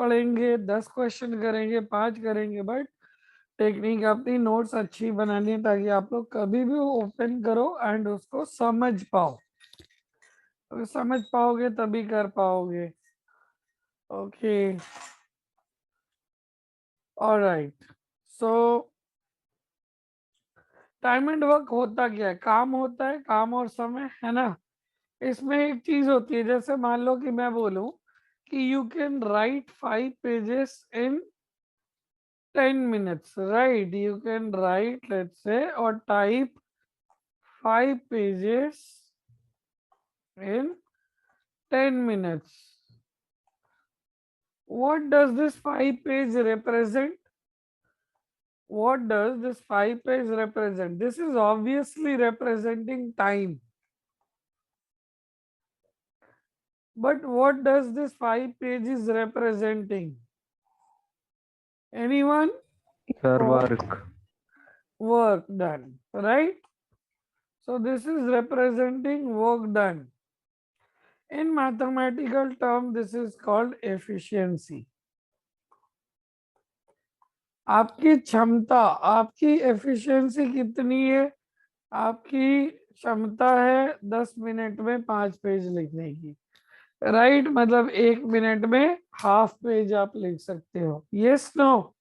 पढ़ेंगे, 10 क्वेश्चन करेंगे, 5 करेंगे, बट टेक्निक अपनी नोट्स अच्छी बनानी है ताकि आप लोग कभी भी ओपन करो एंड उसको समझ पाओ। अगर समझ पाओगे तभी कर पाओगे। Okay, alright. So time and work होता क्या है? काम होता है, काम और समय, है ना। इसमें एक चीज होती है, जैसे मान लो कि मैं बोलूं कि you can write 5 pages in 10 minutes, right? You can write, let's say, or type 5 pages in 10 minutes. What does this 5 page represent? What does this 5 page represent? This is obviously representing time. But what does this 5 pages representing? Anyone? Sir, work. Work done, right? So this is representing work done. In mathematical term, this is called efficiency. आपकी क्षमता, आपकी efficiency कितनी है? आपकी क्षमता है 10 minute में 5 page लिखने की, राइट? मतलब 1 मिनट में हाफ पेज आप लिख सकते हो, यस नो?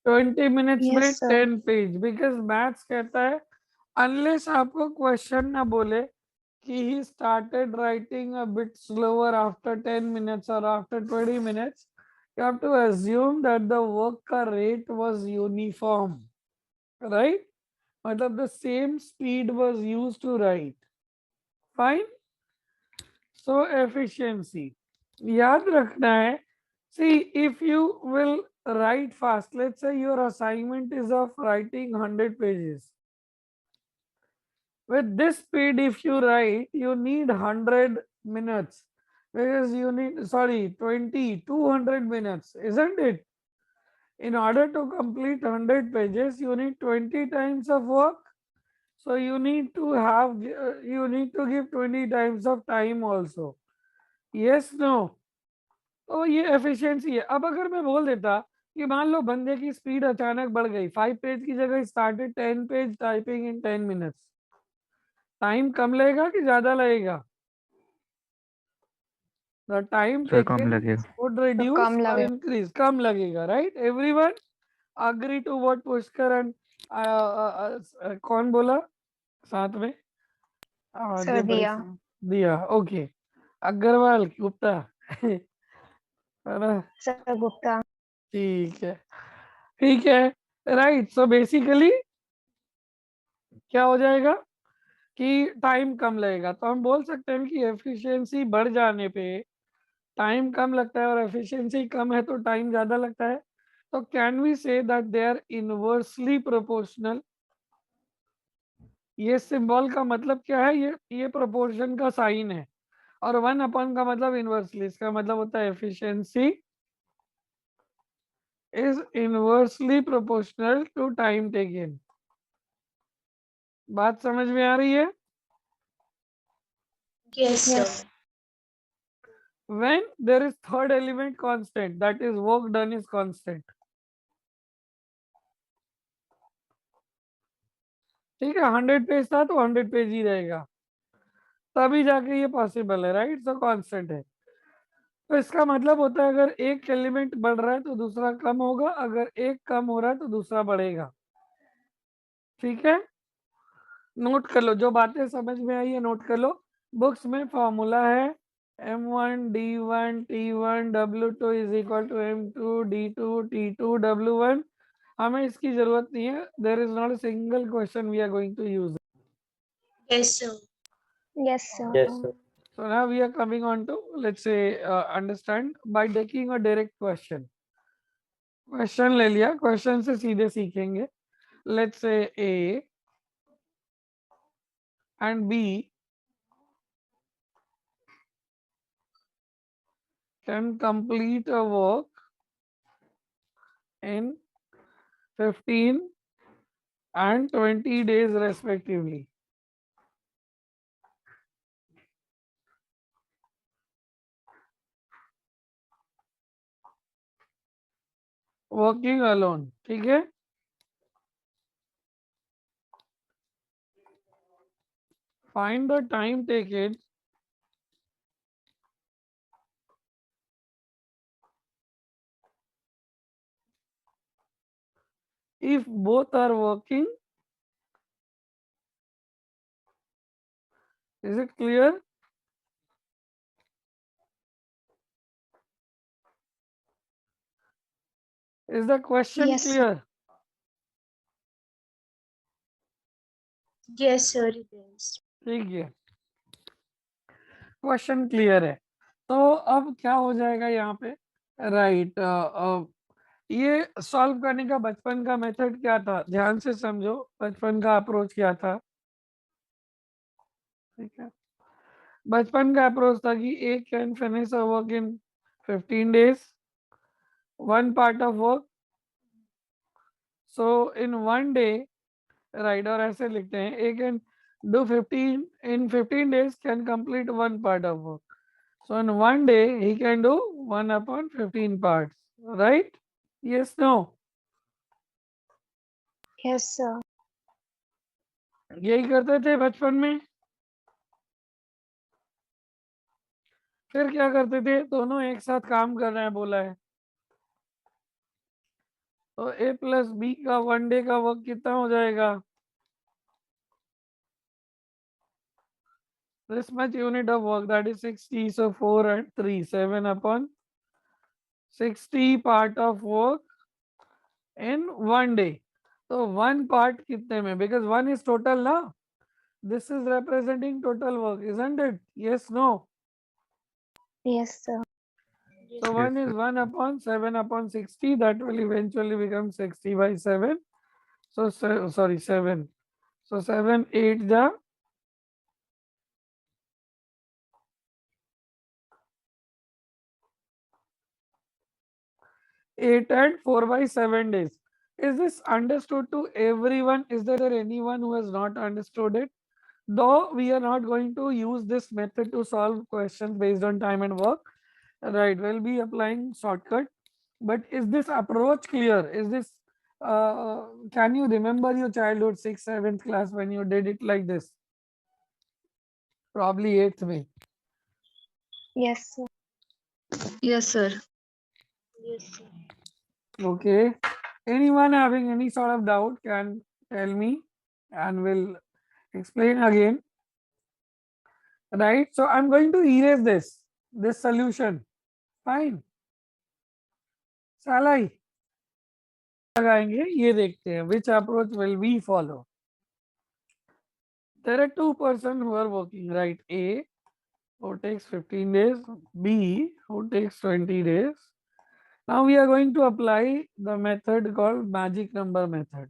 20 मिनट्स में Yes, sir. 10 page, because maths कहता है अनलेस आपको क्वेश्चन ना बोले कि he started writing a bit slower after 10 minutes और after 20 minutes, you have to assume that the work का rate was uniform, right? मतलब the same speed was used to write. Fine. So efficiency याद रखना है. See, if you will write fast, let's say your assignment is of writing 100 pages. With this speed, if you write, you need 100 minutes, because you need, sorry, 200 minutes, isn't it? In order to complete 100 pages, you need 20 times of work. So you need to have, you need to give 20 times of time also. Yes, no? तो ये efficiency है. अब अगर मैं बोल देता कि मान लो बंदे की स्पीड अचानक बढ़ गई, 5 पेज की जगह started 10 page typing in 10 minutes, time कम लगेगा कि ज्यादा लगेगा? The time सर कम taken लगेगा. would reduce कम or लगेगा. increase. कम लगेगा, right? Everyone agree to what Pushkar and कौन बोला साथ में? Sir, दिया. दिया. ओके, अग्रवाल, गुप्ता, है ना? Sir, गुप्ता. ठीक है, ठीक है, राइट. सो बेसिकली क्या हो जाएगा कि टाइम कम लगेगा, तो हम बोल सकते हैं कि एफिशिएंसी बढ़ जाने पे टाइम कम लगता है और एफिशिएंसी कम है तो टाइम ज्यादा लगता है. तो can we say that they are inversely proportional? ये सिंबल का मतलब क्या है? ये प्रोपोर्शन का साइन है, और 1 का मतलब इनवर्सली. इसका मतलब होता है efficiency is inversely proportional to time taken. बात समझ में आ रही है? Yes, sir. Yes. When there is third element constant, that is work done is constant. ठीक है, 100 पेज था तो 100 पेज ही रहेगा, तभी जाके ये पॉसिबल है, राइट? सो कांस्टेंट है. तो इसका मतलब होता है अगर एक एलिमेंट बढ़ रहा है तो दूसरा कम होगा, अगर एक कम हो रहा है तो दूसरा बढ़ेगा. ठीक है, नोट कर लो जो बातें समझ में आई है, नोट कर लो. बुक्स में फॉर्मूला है m1 d1 t1 w2 is equal to m2 d2 t2 w1. हमें इसकी जरूरत नहीं है. There is not a single question we are going to use. Yes, sir. Yes, sir. Yes, sir. So now we are coming on to, let's say, understand by taking a direct question. Question ले लिया, question से सीधे सीखेंगे. Let's say A and B can complete a work in 15 and 20 days respectively. Working alone, ठीक है। Find the time taken if both are working. Is it clear? Is the question Yes, sir. clear? Yes, sir, it is. ठीक है, question clear है। तो अब क्या हो जाएगा यहाँ पे, राइट ये सॉल्व करने का बचपन का मेथड क्या था, ध्यान से समझो, बचपन का अप्रोच क्या था। ठीक है, बचपन का अप्रोच था कि A can finish a work in 15 days, one part of work, so in one day, right, और ऐसे लिखते हैं A can do 15 in 15 days can complete one part of work. So in one day he can do 1 upon 15 parts, right? Yes, no? Yes, sir. यही करते थे बचपन में। फिर क्या करते थे, दोनों एक साथ काम कर रहे हैं बोला है, तो ए प्लस बी का वन डे का वर्क कितना हो जाएगा, this much unit of work, that is 60, so 4 and 3 7 upon 60 part of work in one day. So one part कितने में, because one is total ना, this is representing total work, isn't it? Yes, no? Yes, sir. So Yes, 1 is sir. 1 upon 7 upon 60, that will eventually become 60 by 7. So sorry, 7. So 7 8 the 8 and 4 by 7 days. Is this understood to everyone? Is there anyone who has not understood it? Though we are not going to use this method to solve questions based on time and work, right? We'll be applying shortcut. But is this approach clear? Is this, can you remember your childhood 6th, 7th class when you did it like this? Probably 8th May. Yes, sir. Yes, sir. Yes, sir. Okay. Anyone having any sort of doubt can tell me and we'll explain again. Right? So I'm going to erase this solution. Fine. Shall I? लगाएंगे, ये देखते हैं which approach will we follow. There are two persons who are working, right? A who takes 15 days, B who takes 20 days. Now we are going to apply the method called magic number method.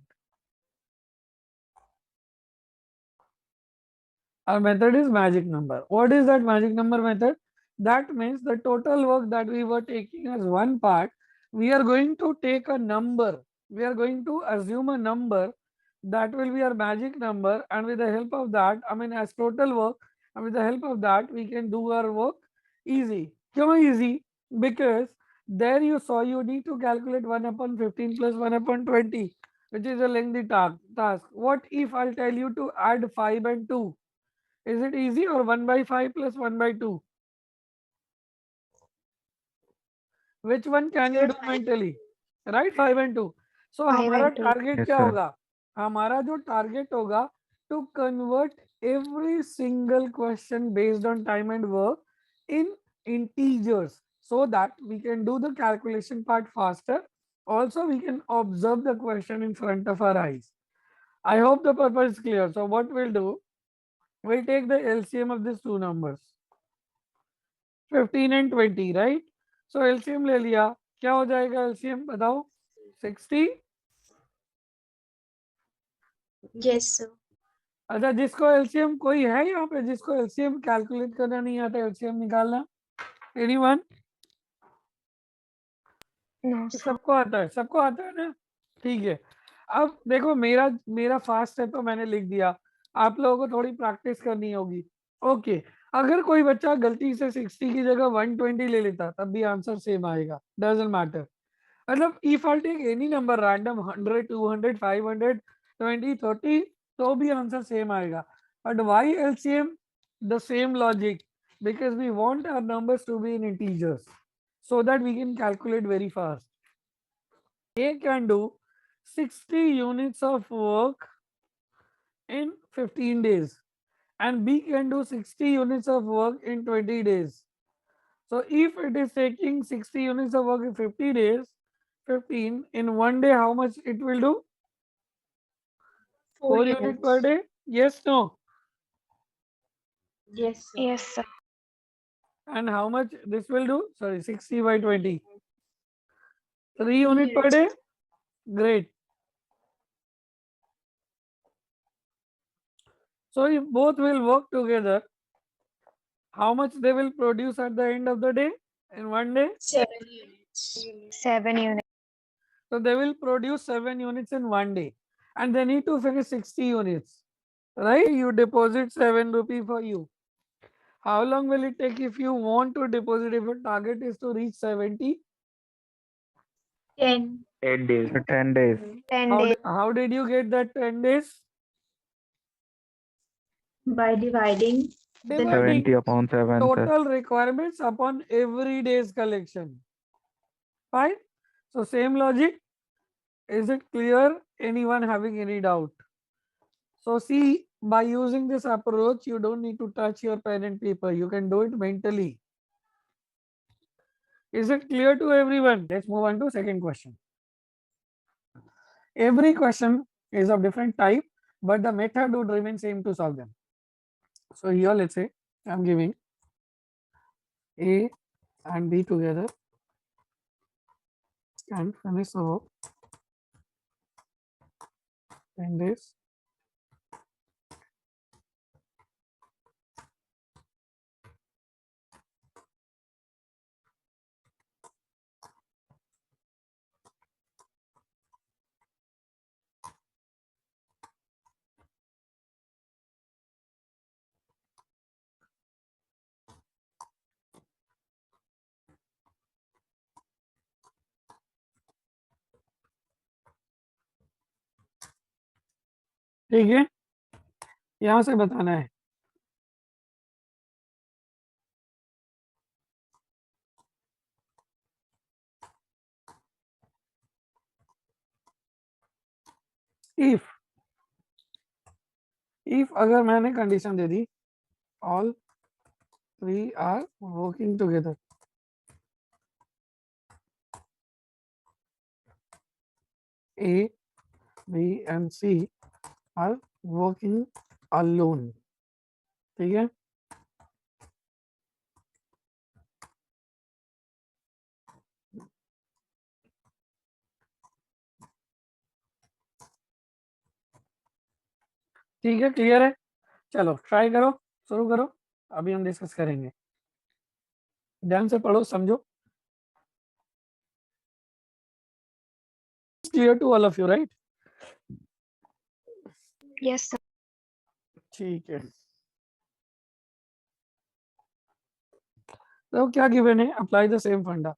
Our method is magic number. What is that magic number method? That means the total work that we were taking as one part, we are going to take a number. We are going to assume a number that will be our magic number, and with the help of that, I mean as total work, and with the help of that, we can do our work easy. Kyun easy? Because there you saw you need to calculate 1 upon 15 plus 1 upon 20, which is a lengthy task. What if I'll tell you to add 5 and 2? Is it easy, or 1 by 5 plus 1 by 2? Which one can you do mentally? Right, 5 and 2. So 5 हमारा and 2. Target Yes, क्या sir. होगा? हमारा जो target होगा to convert every single question based on time and work in integers, so that we can do the calculation part faster. Also, we can observe the question in front of our eyes. I hope the purpose is clear. So what we'll do, we'll take the LCM of these two numbers, 15 and 20, right? So LCM ले लिया, क्या हो जाएगा LCM बताओ? 60. Yes, sir. अच्छा, जिसको LCM कोई है यहाँ पे जिसको LCM कैलकुलेट करना नहीं आता, LCM निकालना? एनीवन? No, sir. सबको आता है, सबको आता है ना? ठीक है। अब देखो, मेरा फास्ट है तो मैंने लिख दिया, आप लोगों को थोड़ी प्रैक्टिस करनी होगी। ओके, अगर कोई बच्चा गलती से 60 की जगह 120 ले लेता तब भी आंसर सेम आएगा, डजंट मैटर। मतलब if I'll take any number random 100, 200, 500, 20, 30, तो भी आंसर सेम आएगा. But why LCM? The same logic, because we want our numbers to be in integers so that we can calculate very fast. A can do 60 units of work in 15 days and B can do 60 units of work in 20 days. So if it is taking 60 units of work in 50 days, 15 in one day, how much it will do? 4 units per day? Yes, no? Yes, sir. Yes, sir. And how much this will do? Sorry, 60 by 20. 3 units per Units. day? Great. So if both will work together, how much they will produce at the end of the day in one day? 7 units. 7 units. So they will produce 7 units in one day and they need to finish 60 units, right? You deposit 7 rupee for you. How long will it take if you want to deposit, if your target is to reach 70? 10 8 days. 10 days. 10 How, days. how did you get that 10 days? by dividing the Dividing 70 upon 7, sir. total requirements upon every day's collection. Fine. So same logic. Is it clear? Anyone having any doubt? So see, by using this approach, you don't need to touch your pen and paper. You can do it mentally. Is it clear to everyone? Let's move on to second question. Every question is of different type, but the method would remain same to solve them. So here, let's say I'm giving A and B together and finish the work in this. ठीक है, यहां से बताना है. if अगर मैंने condition they the all three are working together, A, B and C are working alone. ठीक है, ठीक है, क्लियर है. चलो ट्राई करो, शुरू करो. अभी हम डिस्कस करेंगे. ध्यान से पढ़ो, समझो. Clear to all of you, right? Yes, sir. ठीक है. तो क्या गिवन है? अप्लाई द सेम फंडा.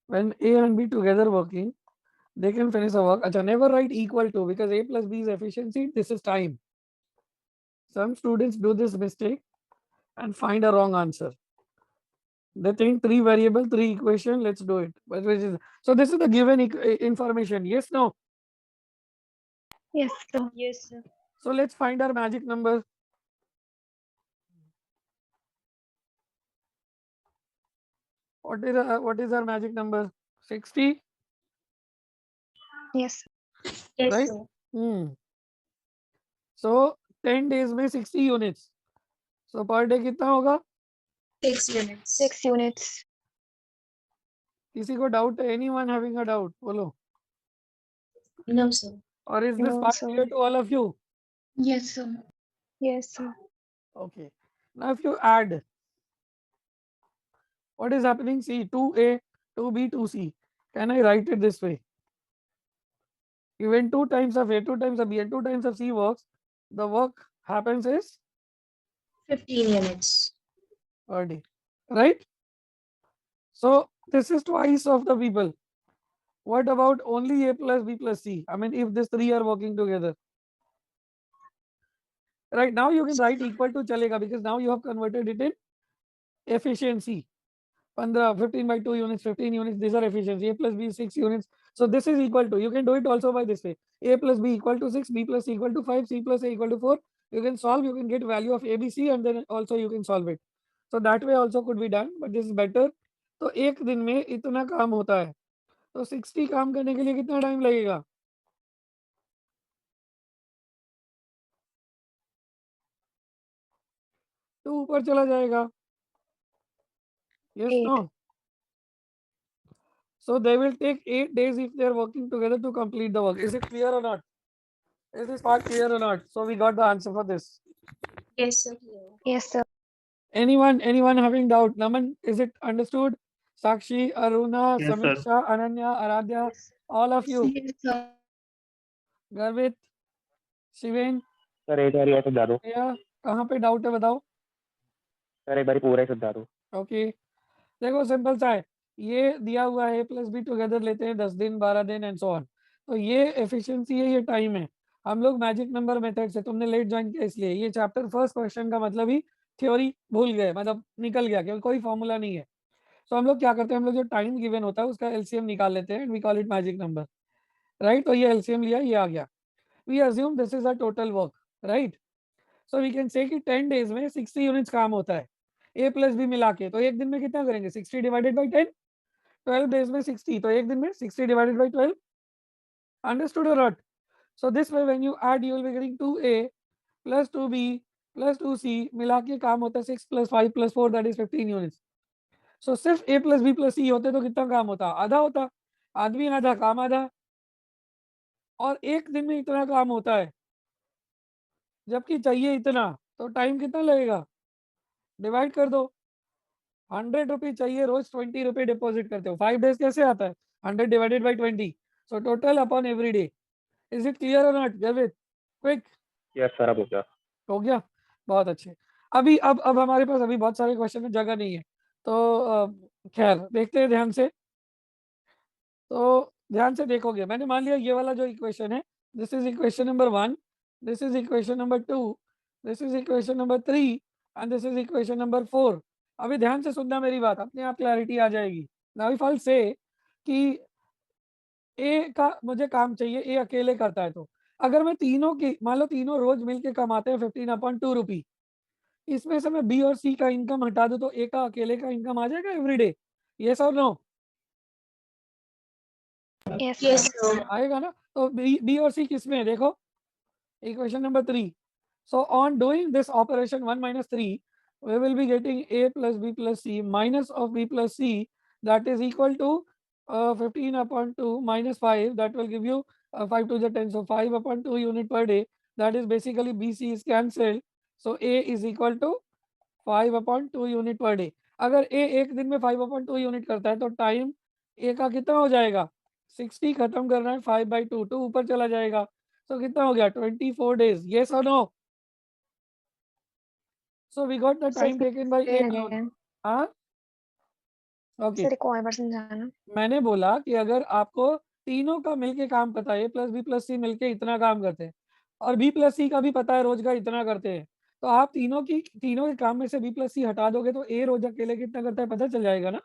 When A and B together working, they can finish the work. अच्छा, never write equal to, because A plus B is efficiency. This is time. Some students do this mistake and find a wrong answer. They think 3 variable, 3 equation, let's do it. But which is, so this is the given information. Yes, no. Yes, sir. Yes, sir. So let's find our magic number. What is our magic number? 60, Yes, sir. Yes, right? sir. So 10 days में 60 units. So per day कितना होगा? 6 units. 6 units. किसी को doubt है? Anyone having a doubt? बोलो. No, sir. Or is this No, part sir. clear to all of you? Yes, sir. Yes, sir. Okay. Now if you add, what is happening? See, 2A, 2B, 2C. Can I write it this way? When 2 times of A, 2 times of B and 2 times of C works, the work happens is 15 units. per day, right? So this is twice of the people. What about only A plus B plus C? I mean, if these three are working together. Right now you can write equal to chalega because now you have converted it in efficiency. 15 by 2 units, 15 units, these are efficiency. A plus B is 6 units. So this is equal to, you can do it also by this way. A plus B equal to 6, B plus C equal to 5, C plus A equal to 4. You can solve, you can get value of A, B, C and then also you can solve it. So that way also could be done, but this is better. तो एक दिन में इतना काम होता है, तो 60 काम करने के लिए कितना टाइम लगेगा? तो ऊपर चला जाएगा. Yes, 8. no. So they will take 8 days if they are working together to complete the work. Is it clear or not? Is this part clear or not? So we got the answer for this. Yes, sir. Clear. Yes, sir. Anyone having doubt? Naman, is it understood? Sakshi, Aruna, Yes, sir. Samiksha, Ananya, Aradhya, all of you. Yes, sir. Garvit, Shiven, sir एक बार ये समझा दो. भैया कहाँ पे doubt है बताओ. सर एक बार पूरा ही समझा दो. ओके, देखो सिंपल सा है. ये दिया हुआ है प्लस बी टुगेदर लेते हैं 10 दिन 12 दिन एंड सो ऑन. तो ये एफिशिएंसी है, ये टाइम है. हम लोग मैजिक नंबर मेथड से, तुमने लेट ज्वाइन किया इसलिए ये चैप्टर फर्स्ट क्वेश्चन का मतलब ही थ्योरी भूल गए, मतलब निकल गया क्योंकि कोई फॉर्मूला नहीं है. तो हम लोग क्या करते हैं, हम लोग जो टाइम गिवन होता है उसका एलसीएम निकाल लेते हैं and we call it magic number. Right, तो ये एलसीएम लिया, ये आ गया. We assume this is a total work. Right, so we can say कि 10 डेज में 60 यूनिट्स काम होता है ए प्लस बी मिला के. तो एक दिन में कितना करेंगे? 60 डिवाइडेड बाई 10. 12 डेज में 60, तो एक दिन में 60 डिवाइडेड बाई 12. अंडरस्टूड और not? So this way when you add you will be getting 2a plus 2b plus 2c मिला के काम होता है 6 plus 5 plus 4 that is 15 units. So सिर्फ A plus B plus C होते तो कितना काम होता? आधा होता. आदमी आधा, काम आधा. और एक दिन में इतना काम होता है जबकि चाहिए इतना, तो टाइम कितना लगेगा? डिवाइड कर दो. 100 रुपये चाहिए रोज, 20 रुपये डिपॉजिट करते हो, 5 डेज कैसे आता है? 100 divided by 20. So total upon every day. Is it clear और नॉट? गर्वित, क्विक. यस सर, अब हो गया. हो गया, बहुत अच्छे. अभी अब हमारे पास अभी बहुत सारे क्वेश्चन में जगह नहीं है, तो खैर देखते हैं ध्यान से. तो ध्यान से देखोगे, मैंने मान लिया ये वाला जो इक्वेशन है, this is equation number 1, this is equation number 2, this is equation number 3 and this is equation number 4. अभी ध्यान से सुनना मेरी बात, अपने आप क्लैरिटी आ जाएगी. नाउ इफ आई से कि ए का मुझे काम चाहिए, ए अकेले करता है, तो अगर मैं तीनों की, मान लो तीनों रोज मिलके कमाते हैं 15/2 रुपी, इसमें से मैं बी और सी का इनकम हटा दूं तो ए का अकेले का इनकम आ जाएगा एवरीडे? यस और no? Yes, Yes, sir. sir. आएगा ना? तो बी और सी किस में है देखो, equation number 3. So on doing this operation 1 minus 3 we will be getting a plus b plus c minus of b plus c, that is equal to 15/2 minus 5, that will give you 5 to the 10, so 5/2 unit per day, that is basically bc is cancelled. So a is equal to 5/2 unit per day. अगर a एक दिन में 5/2 unit करता है तो time a का कितना हो जाएगा? 60 खत्म करना है 5/2, 2 ऊपर चला जाएगा, तो कितना हो गया? 24 days. Yes or no? So we got the Sir, time taken by a explain alone. again. हाँ, ओके. Sir, एक और बार समझाना. मैंने बोला कि अगर आपको तीनों का मिलके काम पता है, ए प्लस बी प्लस सी मिलके इतना काम करते हैं और बी प्लस सी का भी पता है रोज का इतना करते हैं, तो आप तीनों के काम में से बी प्लस सी हटा दोगे तो ए रोज अकेले कितना करता है पता चल जाएगा ना?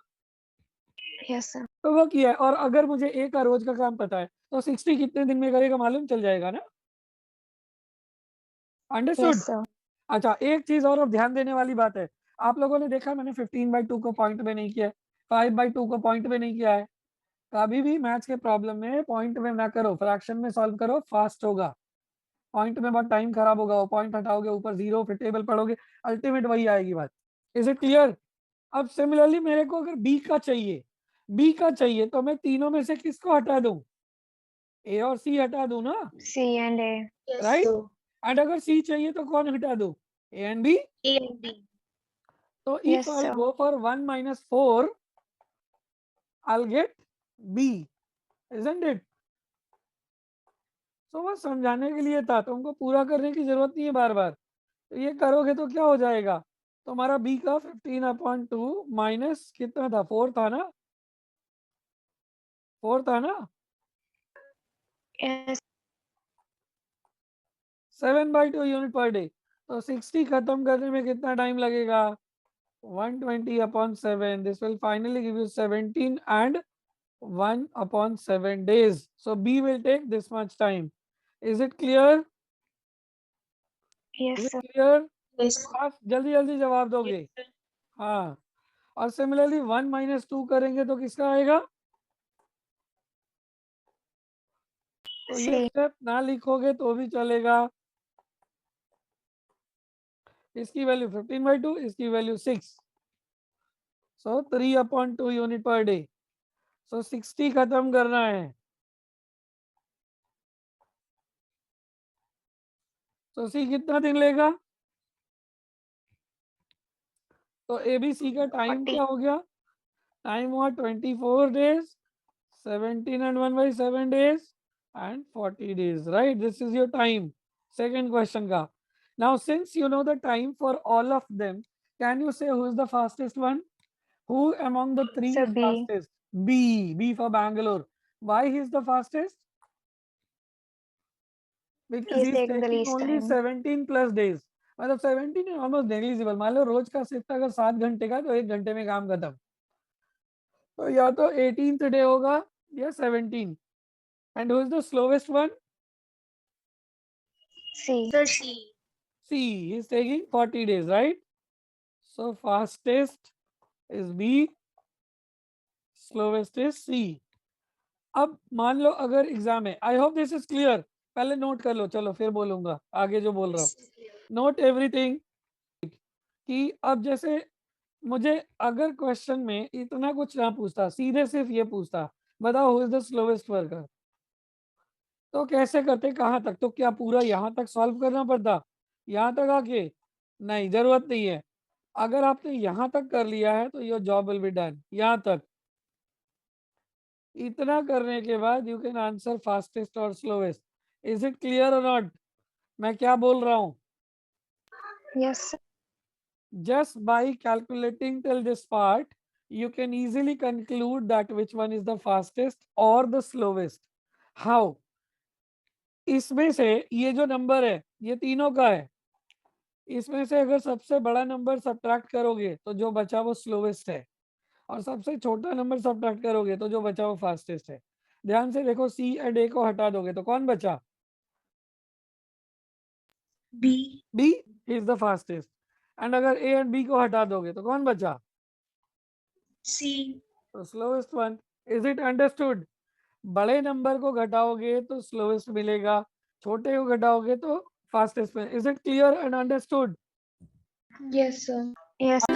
Yes, sir. तो वो किया है. और अगर मुझे ए का रोज का काम पता है तो 60 कितने दिन में करेगा मालूम चल जाएगा ना? अंडरस्टूड? Yes, sir. अच्छा, एक चीज और अब ध्यान देने वाली बात है. आप लोगों ने देखा मैंने 15/2 को पॉइंट में नहीं किया है, 5/2 को पॉइंट में नहीं किया है. कभी भी मैथ्स के प्रॉब्लम में पॉइंट में ना करो, फ्रैक्शन में सॉल्व करो, फास्ट होगा. पॉइंट में बहुत टाइम खराब होगा, वो पॉइंट हटाओगे ऊपर जीरो, फिर टेबल पढ़ोगे, अल्टीमेट वही आएगी बात. Is it clear? अब सिमिलरली मेरे को अगर बी का चाहिए तो मैं तीनों में से किसको हटा दूं? ए और सी हटा दूं ना, C and A. Yes, Right? sir. And अगर सी चाहिए तो कौन हटा दूं? A and B. A and B. तो Yes, if I sir. Go for 1 minus 4 I'll get B, isn't it? तो बस समझाने के लिए था, तुमको पूरा करने की जरूरत नहीं है बार बार. तो ये करोगे तो क्या हो जाएगा? तुम्हारा बी का 15/2 माइनस कितना था? 4 था ना? 4 था ना? Yes. 7/2 unit per day. तो 60 खत्म करने में कितना टाइम लगेगा? 120/7. This will finally give you 17 and 1/7 days. So B will take this much time. Is it clear? Yes, Is it sir. clear? Yes. आप जल्दी जल्दी जवाब दोगे। Yes, sir. हाँ, और सिमिलरली 1 - 2 करेंगे तो किसका आएगा? तो ये C. स्टेप ना लिखोगे तो भी चलेगा। इसकी वैल्यू 15/2, इसकी वैल्यू 6, सो 3/2 यूनिट पर डे। सो 60 खत्म करना है। तो सी कितना दिन लेगा? तो ABC का टाइम 40. क्या हो गया? टाइम हुआ 24 days, 17 and 1/7 days and 40 days, right? This is your time. Second question ka. Now since you know the time for all of them, can you say who is the fastest one? Who among the three Sir, is B. fastest? B for Bangalore. Why he is the fastest? Because He's he is taking the taking least only time. 17 plus days. मतलब 17 is almost negligible. मान लो रोज का shift अगर 7 घंटे का तो 1 घंटे में काम खत्म। तो या तो 18th डे होगा या 17। And who is the slowest one? C. Sir, C. C. He is taking 40 days, right? So fastest is B, slowest is C. अब मान लो अगर एग्जाम है, I hope this is clear. पहले नोट कर लो, चलो फिर बोलूंगा आगे जो बोल रहा हूँ। Yes, clear. Note everything. कि अब जैसे मुझे अगर क्वेश्चन में इतना कुछ ना पूछता, सीधे सिर्फ ये पूछता बताओ who is the slowest worker, तो कैसे करते, कहाँ तक? तो क्या पूरा यहाँ तक सॉल्व करना पड़ता? यहाँ तक आके नहीं, जरूरत नहीं है। अगर आपने यहाँ तक कर लिया है तो your job will be done. यहाँ तक इतना करने के बाद यू कैन आंसर फास्टेस्ट और स्लोवेस्ट। इज इट क्लियर और नॉट? मैं क्या बोल रहा हूँ? Yes, sir. Just by calculating till this part, you can easily conclude that which one is the fastest or the slowest. How? इसमें से ये जो नंबर है ये तीनों का है। इसमें से अगर सबसे बड़ा नंबर सब्ट्रैक्ट करोगे तो जो बचा वो स्लोवेस्ट है, और सबसे छोटा नंबर सब्ट्रैक्ट करोगे तो जो बचा वो फास्टेस्ट है। ध्यान से देखो, C एंड A को हटा दोगे तो कौन बचा? B. B is the fastest। And अगर A एंड B को हटा दोगे तो कौन बचा? C. तो slowest one. Is it understood? बड़े नंबर को घटाओगे तो स्लोवेस्ट मिलेगा, छोटे को घटाओगे तो फास्टेस्ट में। Is it clear and understood? Yes, sir. Yes.